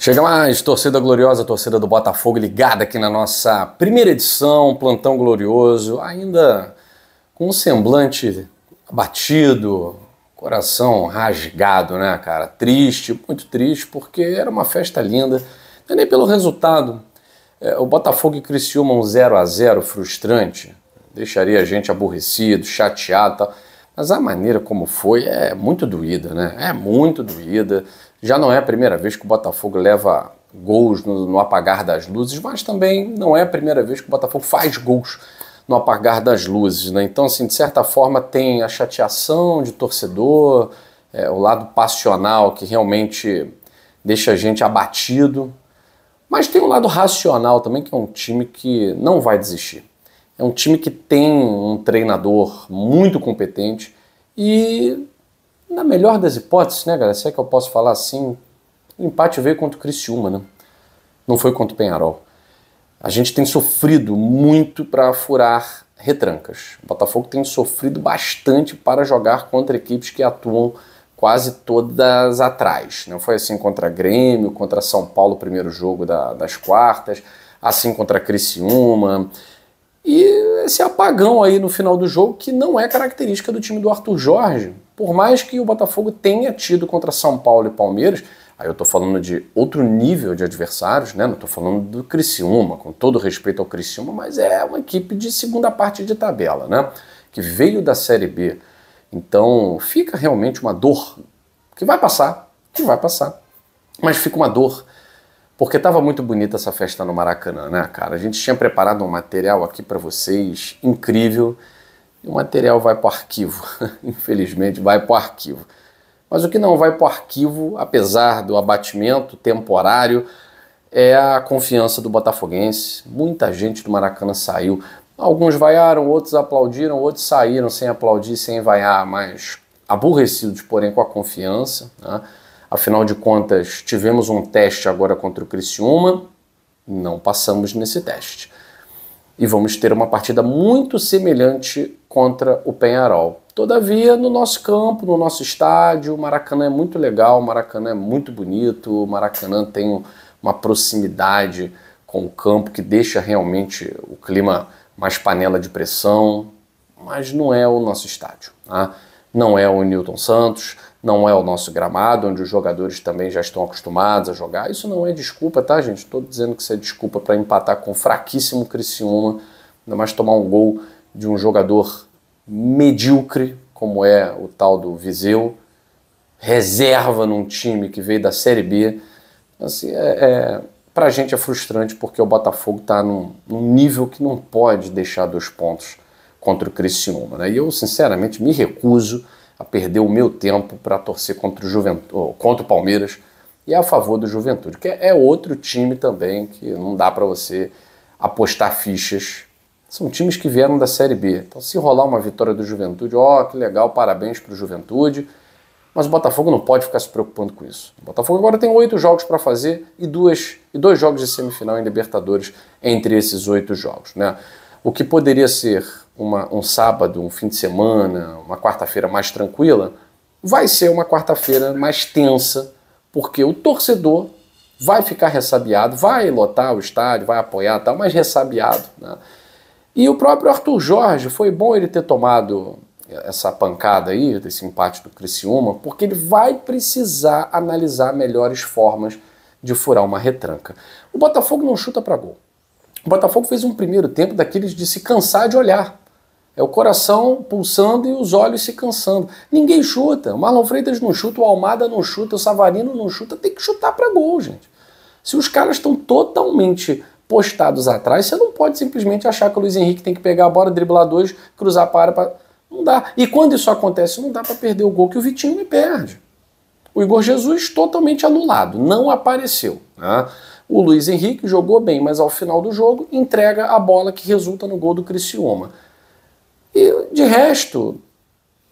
Chega mais, torcida gloriosa, torcida do Botafogo ligada aqui na nossa primeira edição, Plantão Glorioso, ainda com um semblante abatido, coração rasgado, né, cara? Triste, muito triste, porque era uma festa linda, não é nem pelo resultado. O Botafogo e Criciúma um 0-0 frustrante, deixaria a gente aborrecido, chateado e tal. Mas a maneira como foi é muito doída, né? É muito doída. Já não é a primeira vez que o Botafogo leva gols no apagar das luzes, mas também não é a primeira vez que o Botafogo faz gols no apagar das luzes, né? Então, assim, de certa forma tem a chateação de torcedor, o lado passional que realmente deixa a gente abatido, mas tem um lado racional também, que é um time que não vai desistir. É um time que tem um treinador muito competente e, na melhor das hipóteses, né, galera, se é que eu posso falar assim, o empate veio contra o Criciúma, né? Não foi contra o Peñarol. A gente tem sofrido muito para furar retrancas. O Botafogo tem sofrido bastante para jogar contra equipes que atuam quase todas atrás. Não foi assim contra Grêmio, contra São Paulo, o primeiro jogo das quartas, assim contra Criciúma. E esse apagão aí no final do jogo, que não é característica do time do Arthur Jorge, por mais que o Botafogo tenha tido contra São Paulo e Palmeiras, aí eu tô falando de outro nível de adversários, né? Não tô falando do Criciúma, com todo respeito ao Criciúma, mas é uma equipe de segunda parte de tabela, né? Que veio da Série B. Então fica realmente uma dor, que vai passar, mas fica uma dor. Porque estava muito bonita essa festa no Maracanã, né, cara? A gente tinha preparado um material aqui para vocês, incrível, e o material vai para o arquivo. Infelizmente, vai para o arquivo. Mas o que não vai para o arquivo, apesar do abatimento temporário, é a confiança do botafoguense. Muita gente do Maracanã saiu. Alguns vaiaram, outros aplaudiram, outros saíram sem aplaudir, sem vaiar, mas aborrecidos, porém, com a confiança, né? Afinal de contas, tivemos um teste agora contra o Criciúma, não passamos nesse teste. E vamos ter uma partida muito semelhante contra o Peñarol. Todavia, no nosso campo, no nosso estádio, o Maracanã é muito legal, o Maracanã é muito bonito, o Maracanã tem uma proximidade com o campo que deixa realmente o clima mais panela de pressão, mas não é o nosso estádio, tá? Não é o Newton Santos, não é o nosso gramado, onde os jogadores também já estão acostumados a jogar. Isso não é desculpa, tá, gente? Estou dizendo que isso é desculpa para empatar com o fraquíssimo Criciúma, ainda mais tomar um gol de um jogador medíocre, como é o tal do Viseu, reserva num time que veio da Série B. Assim, pra gente é frustrante, porque o Botafogo está num nível que não pode deixar 2 pontos contra o Criciúma, né? E eu, sinceramente, me recuso a perder o meu tempo para torcer contra o Palmeiras e a favor do Juventude, que é outro time também que não dá para você apostar fichas. São times que vieram da Série B. Então, se rolar uma vitória do Juventude, que legal, parabéns para o Juventude, mas o Botafogo não pode ficar se preocupando com isso. O Botafogo agora tem 8 jogos para fazer e 2 jogos de semifinal em Libertadores entre esses 8 jogos, né? O que poderia ser um sábado, um fim de semana, uma quarta-feira mais tranquila, vai ser uma quarta-feira mais tensa, porque o torcedor vai ficar ressabiado, vai lotar o estádio, vai apoiar, tal, mas ressabiado, né? E o próprio Arthur Jorge, foi bom ele ter tomado essa pancada aí, desse empate do Criciúma, porque ele vai precisar analisar melhores formas de furar uma retranca. O Botafogo não chuta para gol. O Botafogo fez um primeiro tempo daqueles de se cansar de olhar. É o coração pulsando e os olhos se cansando. Ninguém chuta. O Marlon Freitas não chuta, o Almada não chuta, o Savarino não chuta. Tem que chutar para gol, gente. Se os caras estão totalmente postados atrás, você não pode simplesmente achar que o Luiz Henrique tem que pegar a bola, driblar 2, cruzar para... Não dá. E quando isso acontece, não dá para perder o gol que o Vitinho me perde. O Igor Jesus totalmente anulado. Não apareceu, né? O Luiz Henrique jogou bem, mas ao final do jogo entrega a bola que resulta no gol do Criciúma. E de resto,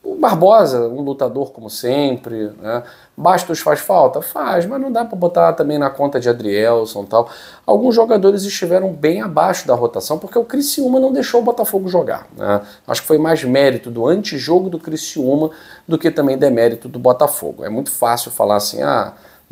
o Barbosa, um lutador como sempre, né? Bastos faz falta? Faz, mas não dá para botar também na conta de Adrielson e tal. Alguns jogadores estiveram bem abaixo da rotação, porque o Criciúma não deixou o Botafogo jogar, né? Acho que foi mais mérito do antijogo do Criciúma do que também demérito do Botafogo. É muito fácil falar assim,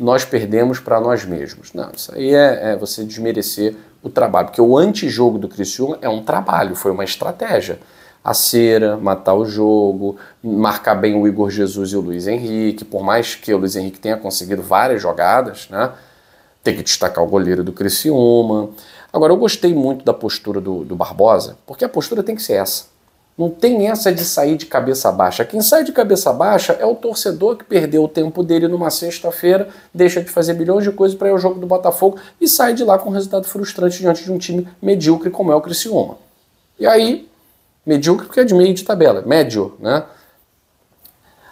nós perdemos para nós mesmos. Não, isso aí é você desmerecer o trabalho, porque o antijogo do Criciúma é um trabalho, foi uma estratégia. A cera, matar o jogo, marcar bem o Igor Jesus e o Luiz Henrique, por mais que o Luiz Henrique tenha conseguido várias jogadas, né? Tem que destacar o goleiro do Criciúma. Agora, eu gostei muito da postura do Barbosa, porque a postura tem que ser essa. Não tem essa de sair de cabeça baixa. Quem sai de cabeça baixa é o torcedor que perdeu o tempo dele numa sexta-feira, deixa de fazer milhões de coisas para ir ao jogo do Botafogo e sai de lá com um resultado frustrante diante de um time medíocre como é o Criciúma. E aí, medíocre porque é de meio de tabela, médio, né?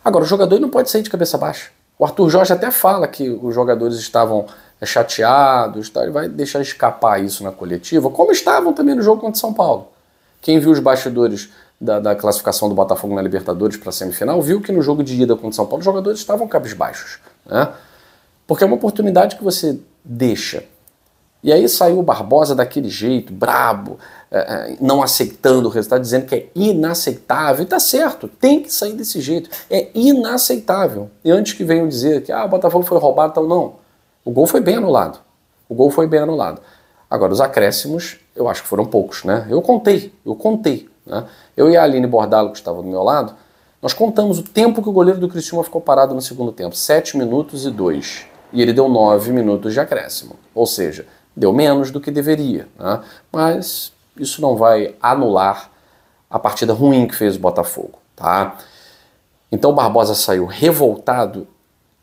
Agora, o jogador não pode sair de cabeça baixa. O Arthur Jorge até fala que os jogadores estavam chateados, tá? Ele vai deixar escapar isso na coletiva, como estavam também no jogo contra São Paulo. Quem viu os bastidores da classificação do Botafogo na Libertadores para a semifinal, viu que no jogo de ida contra São Paulo os jogadores estavam cabisbaixos, né? Porque é uma oportunidade que você deixa. E aí saiu o Barbosa daquele jeito, brabo, não aceitando o resultado, dizendo que é inaceitável. E tá certo, tem que sair desse jeito. É inaceitável. E antes que venham dizer que o Botafogo foi roubado, então não. O gol foi bem anulado. O gol foi bem anulado. Agora, os acréscimos, eu acho que foram poucos, né? Eu contei, né? Eu e a Aline Bordalo, que estava do meu lado, nós contamos o tempo que o goleiro do Criciúma ficou parado no segundo tempo. 7 minutos e 2. E ele deu 9 minutos de acréscimo. Ou seja, deu menos do que deveria, né? Mas isso não vai anular a partida ruim que fez o Botafogo, tá? Então o Barbosa saiu revoltado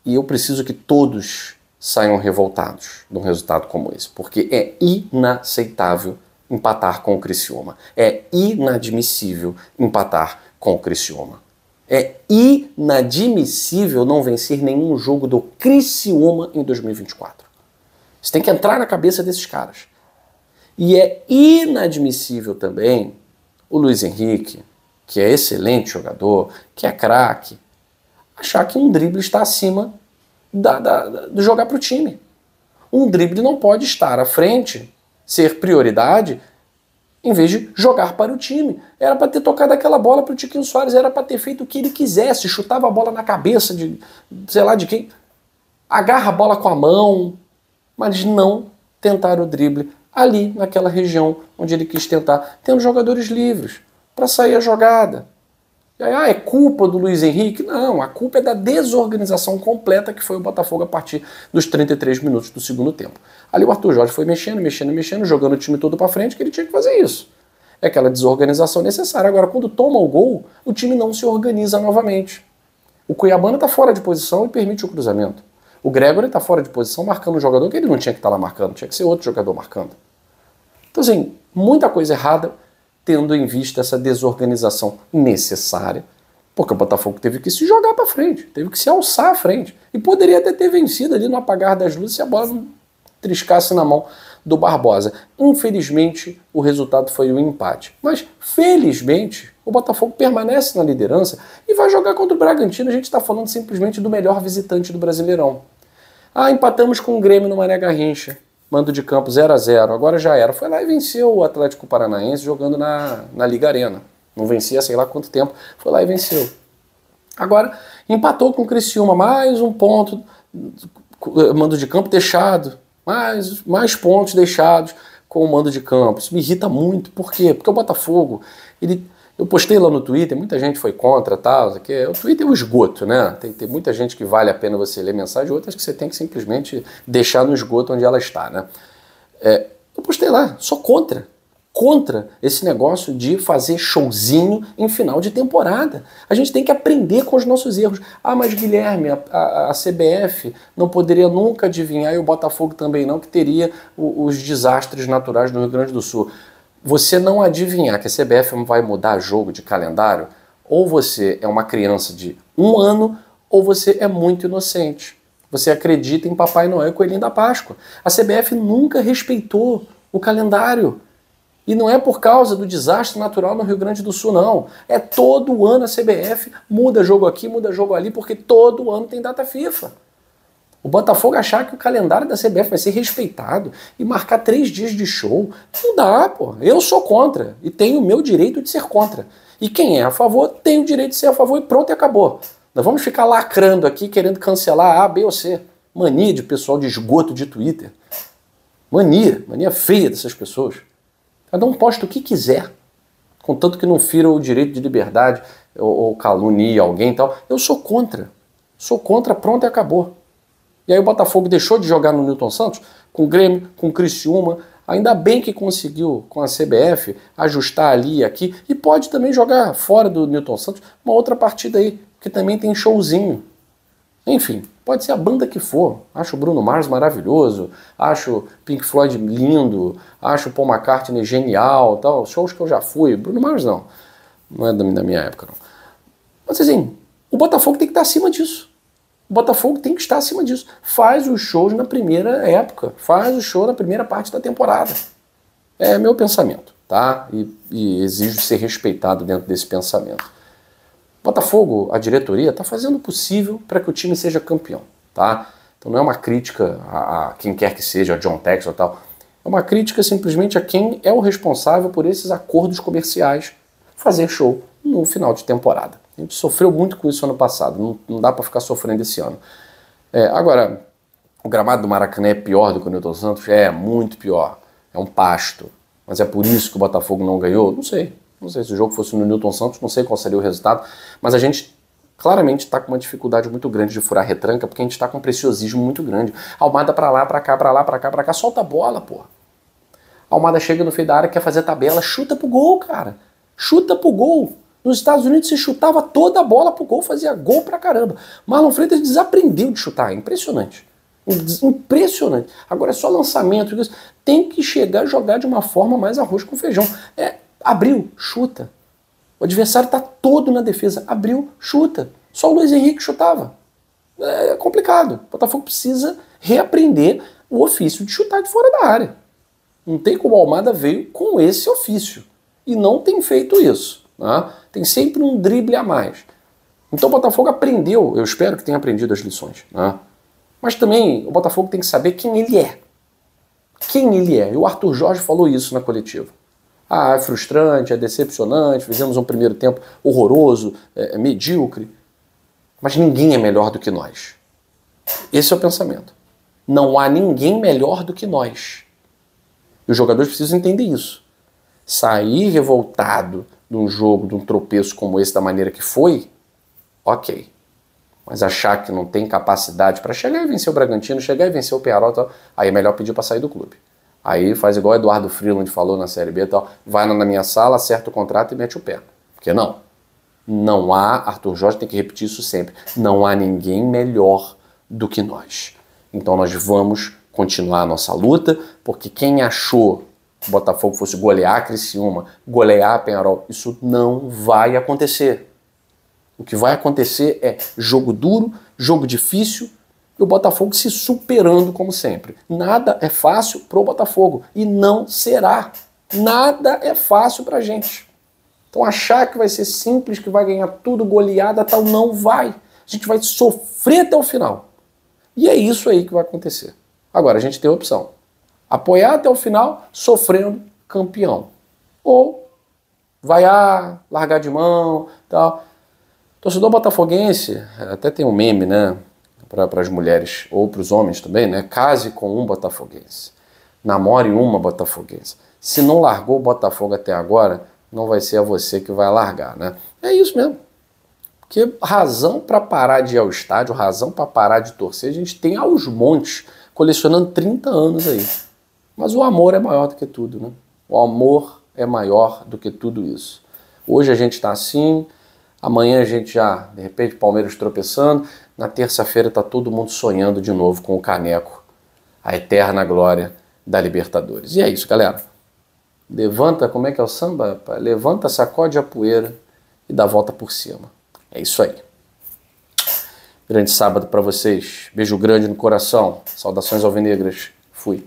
e eu preciso que todos saiam revoltados de um resultado como esse, porque é inaceitável empatar com o Criciúma. É inadmissível empatar com o Criciúma. É inadmissível não vencer nenhum jogo do Criciúma em 2024. Isso tem que entrar na cabeça desses caras. E é inadmissível também o Luiz Henrique, que é excelente jogador, que é craque, achar que um drible está acima de jogar para o time. Um drible não pode estar à frente, ser prioridade, em vez de jogar para o time. Era para ter tocado aquela bola para o Tiquinho Soares, era para ter feito o que ele quisesse, chutava a bola na cabeça de, sei lá de quem, agarra a bola com a mão, mas não tentar o drible ali naquela região onde ele quis tentar, tendo jogadores livres para sair a jogada. E aí, é culpa do Luiz Henrique? Não, a culpa é da desorganização completa que foi o Botafogo a partir dos 33 minutos do segundo tempo. Ali o Arthur Jorge foi mexendo, jogando o time todo para frente, que ele tinha que fazer isso. É aquela desorganização necessária. Agora, quando toma o gol, o time não se organiza novamente. O Cuiabano está fora de posição e permite o cruzamento. O Gregory está fora de posição marcando um jogador que ele não tinha que estar lá marcando, tinha que ser outro jogador marcando. Então, assim, muita coisa errada, tendo em vista essa desorganização necessária, porque o Botafogo teve que se jogar para frente, teve que se alçar à frente. E poderia até ter vencido ali no apagar das luzes se a bola não triscasse na mão do Barbosa. Infelizmente, o resultado foi um empate. Mas, felizmente, o Botafogo permanece na liderança e vai jogar contra o Bragantino. A gente está falando simplesmente do melhor visitante do Brasileirão. Empatamos com o Grêmio no Mané Garrincha. Mando de campo 0-0, agora já era. Foi lá e venceu o Atlético Paranaense jogando na Liga Arena. Não vencia sei lá quanto tempo, foi lá e venceu. Agora empatou com o Criciúma, mais um ponto, mando de campo deixado, mais pontos deixados com o mando de campo. Isso me irrita muito. Por quê? Porque o Botafogo, eu postei lá no Twitter, muita gente foi contra, tal, que o Twitter é um esgoto, né? Tem muita gente que vale a pena você ler mensagem, outras que você tem que simplesmente deixar no esgoto onde ela está, né? Eu postei lá, sou contra esse negócio de fazer showzinho em final de temporada. A gente tem que aprender com os nossos erros. Mas Guilherme, a CBF não poderia nunca adivinhar, e o Botafogo também não, que teria os desastres naturais do Rio Grande do Sul. Você não adivinhar que a CBF vai mudar jogo de calendário, ou você é uma criança de 1 ano, ou você é muito inocente. Você acredita em Papai Noel e Coelhinho da Páscoa. A CBF nunca respeitou o calendário. E não é por causa do desastre natural no Rio Grande do Sul, não. É todo ano a CBF muda jogo aqui, muda jogo ali, porque todo ano tem data FIFA. O Botafogo achar que o calendário da CBF vai ser respeitado e marcar 3 dias de show, não dá, pô. Eu sou contra e tenho o meu direito de ser contra. E quem é a favor tem o direito de ser a favor e pronto, e acabou. Nós vamos ficar lacrando aqui, querendo cancelar A, B ou C. Mania de pessoal de esgoto de Twitter. Mania feia dessas pessoas. Cada um posta o que quiser, contanto que não fira o direito de liberdade ou calunie alguém e tal. Eu sou contra. Sou contra, pronto e acabou. E aí o Botafogo deixou de jogar no Newton Santos, com o Grêmio, com o Criciúma. Ainda bem que conseguiu, com a CBF, ajustar ali e aqui. E pode também jogar fora do Newton Santos uma outra partida aí, que também tem showzinho. Enfim, pode ser a banda que for. Acho o Bruno Mars maravilhoso, acho Pink Floyd lindo, acho Paul McCartney genial, tal. Shows que eu já fui. Bruno Mars não é da minha época não. Mas assim, o Botafogo tem que estar acima disso. O Botafogo tem que estar acima disso. Faz os shows na primeira época. Faz o show na primeira parte da temporada. É meu pensamento, tá? E exijo ser respeitado dentro desse pensamento. Botafogo, a diretoria, está fazendo o possível para que o time seja campeão, tá? Então não é uma crítica a quem quer que seja, a John Tex ou tal. É uma crítica simplesmente a quem é o responsável por esses acordos comerciais fazer show no final de temporada. A gente sofreu muito com isso ano passado, não dá para ficar sofrendo esse ano. Agora, o gramado do Maracanã é pior do que o Newton Santos? É, muito pior. É um pasto. Mas é por isso que o Botafogo não ganhou? Não sei. Não sei se o jogo fosse no Newton Santos, não sei qual seria o resultado. Mas a gente claramente está com uma dificuldade muito grande de furar a retranca, porque a gente está com um preciosismo muito grande. Almada para lá, para cá, para lá, para cá, para cá. Solta a bola, porra. Almada chega no fim da área, quer fazer tabela, chuta pro gol, cara. Chuta pro gol. Nos Estados Unidos se chutava toda a bola pro gol, fazia gol pra caramba. Marlon Freitas desaprendeu de chutar, impressionante. Impressionante. Agora é só lançamento. Tem que chegar a jogar de uma forma mais arroz com feijão. Abriu, chuta. O adversário tá todo na defesa. Abriu, chuta. Só o Luiz Henrique chutava. É complicado. O Botafogo precisa reaprender o ofício de chutar de fora da área. Não tem como o Almada veio com esse ofício. E não tem feito isso. Né? Tem sempre um drible a mais. Então o Botafogo aprendeu, eu espero que tenha aprendido as lições. Né? Mas também o Botafogo tem que saber quem ele é. Quem ele é. E o Arthur Jorge falou isso na coletiva. É frustrante, é decepcionante, fizemos um primeiro tempo horroroso, medíocre. Mas ninguém é melhor do que nós. Esse é o pensamento. Não há ninguém melhor do que nós. E os jogadores precisam entender isso. Sair revoltado de um jogo, de um tropeço como esse, da maneira que foi, ok. Mas achar que não tem capacidade para chegar e vencer o Bragantino, chegar e vencer o Pearol, aí é melhor pedir para sair do clube. Aí faz igual o Eduardo Freeland falou na Série B, tal, vai na minha sala, acerta o contrato e mete o pé. Porque não há, Arthur Jorge tem que repetir isso sempre, não há ninguém melhor do que nós. Então nós vamos continuar a nossa luta, porque quem achou que o Botafogo fosse golear a Criciúma, golear a Peñarol, isso não vai acontecer. O que vai acontecer é jogo duro, jogo difícil, e o Botafogo se superando como sempre. Nada é fácil pro Botafogo, e não será. Nada é fácil pra gente. Então achar que vai ser simples, que vai ganhar tudo, goleada, tal, não vai. A gente vai sofrer até o final. E é isso aí que vai acontecer. Agora, a gente tem a opção. Apoiar até o final, sofrendo, campeão. Ou vaiar, largar de mão, tal. Torcedor botafoguense, até tem um meme, né? Para as mulheres, ou para os homens também, né? Case com um botafoguense. Namore uma botafoguense. Se não largou o Botafogo até agora, não vai ser a você que vai largar, né? É isso mesmo. Porque razão para parar de ir ao estádio, razão para parar de torcer, a gente tem aos montes, colecionando 30 anos aí. Mas o amor é maior do que tudo, né? O amor é maior do que tudo isso. Hoje a gente está assim, amanhã a gente já, de repente, Palmeiras tropeçando, na terça-feira está todo mundo sonhando de novo com o caneco, a eterna glória da Libertadores. E é isso, galera. Levanta, como é que é o samba? Levanta, sacode a poeira e dá a volta por cima. É isso aí. Grande sábado para vocês. Beijo grande no coração. Saudações alvinegras. Fui.